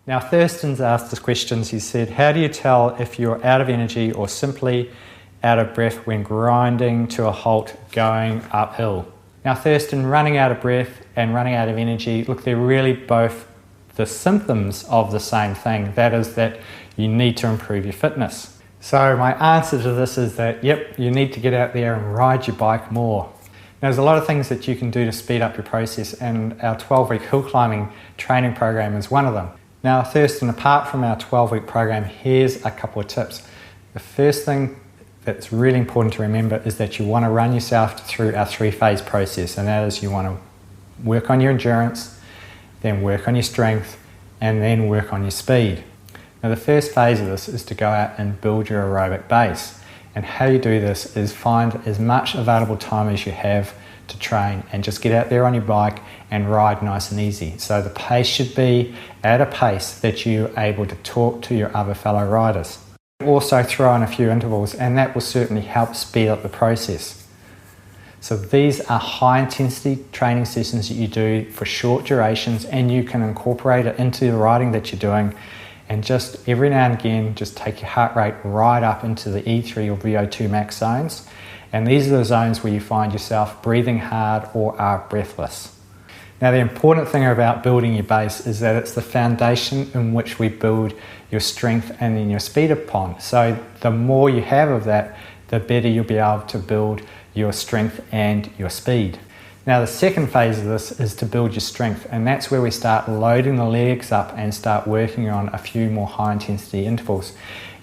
Now Thurston's asked us questions. He said, how do you tell if you're out of energy or simply out of breath when grinding to a halt going uphill? Now Thurston, running out of breath and running out of energy, look, they're really both the symptoms of the same thing. That is that you need to improve your fitness. So my answer to this is that, yep, you need to get out there and ride your bike more. Now, there's a lot of things that you can do to speed up your process, and our 12-week hill climbing training program is one of them. Now, Thurston, apart from our 12-week program, here's a couple of tips. The first thing that's really important to remember is that you want to run yourself through our 3-phase process, and that is you want to work on your endurance, then work on your strength, and then work on your speed. Now, the first phase of this is to go out and build your aerobic base. And how you do this is find as much available time as you have to train and just get out there on your bike and ride nice and easy. So the pace should be at a pace that you're able to talk to your other fellow riders. Also throw in a few intervals, and that will certainly help speed up the process. So these are high intensity training sessions that you do for short durations, and you can incorporate it into the riding that you're doing. And just every now and again, just take your heart rate right up into the E3 or VO2 max zones. And these are the zones where you find yourself breathing hard or are breathless. Now, the important thing about building your base is that it's the foundation in which we build your strength and then your speed upon. So the more you have of that, the better you'll be able to build your strength and your speed. Now the second phase of this is to build your strength, and that's where we start loading the legs up and start working on a few more high intensity intervals.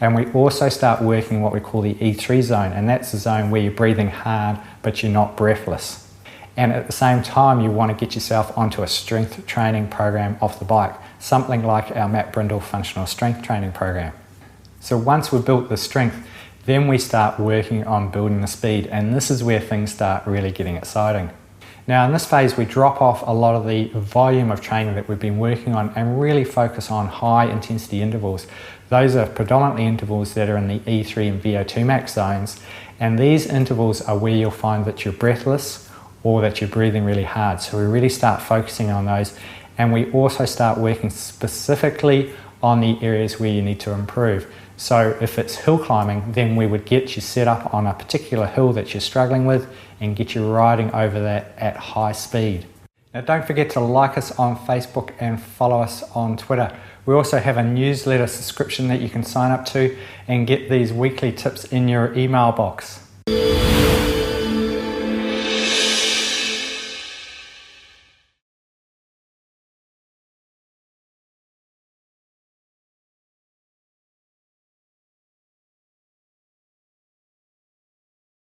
And we also start working what we call the E3 zone, and that's the zone where you're breathing hard but you're not breathless. And at the same time you want to get yourself onto a strength training program off the bike, something like our Matt Brindle functional strength training program. So once we've built the strength, then we start working on building the speed, and this is where things start really getting exciting. Now in this phase we drop off a lot of the volume of training that we've been working on and really focus on high intensity intervals. Those are predominantly intervals that are in the E3 and VO2 max zones, and these intervals are where you'll find that you're breathless or that you're breathing really hard. So we really start focusing on those, and we also start working specifically on the areas where you need to improve. So if it's hill climbing, then we would get you set up on a particular hill that you're struggling with and get you riding over that at high speed. Now don't forget to like us on Facebook and follow us on Twitter. We also have a newsletter subscription that you can sign up to and get these weekly tips in your email box.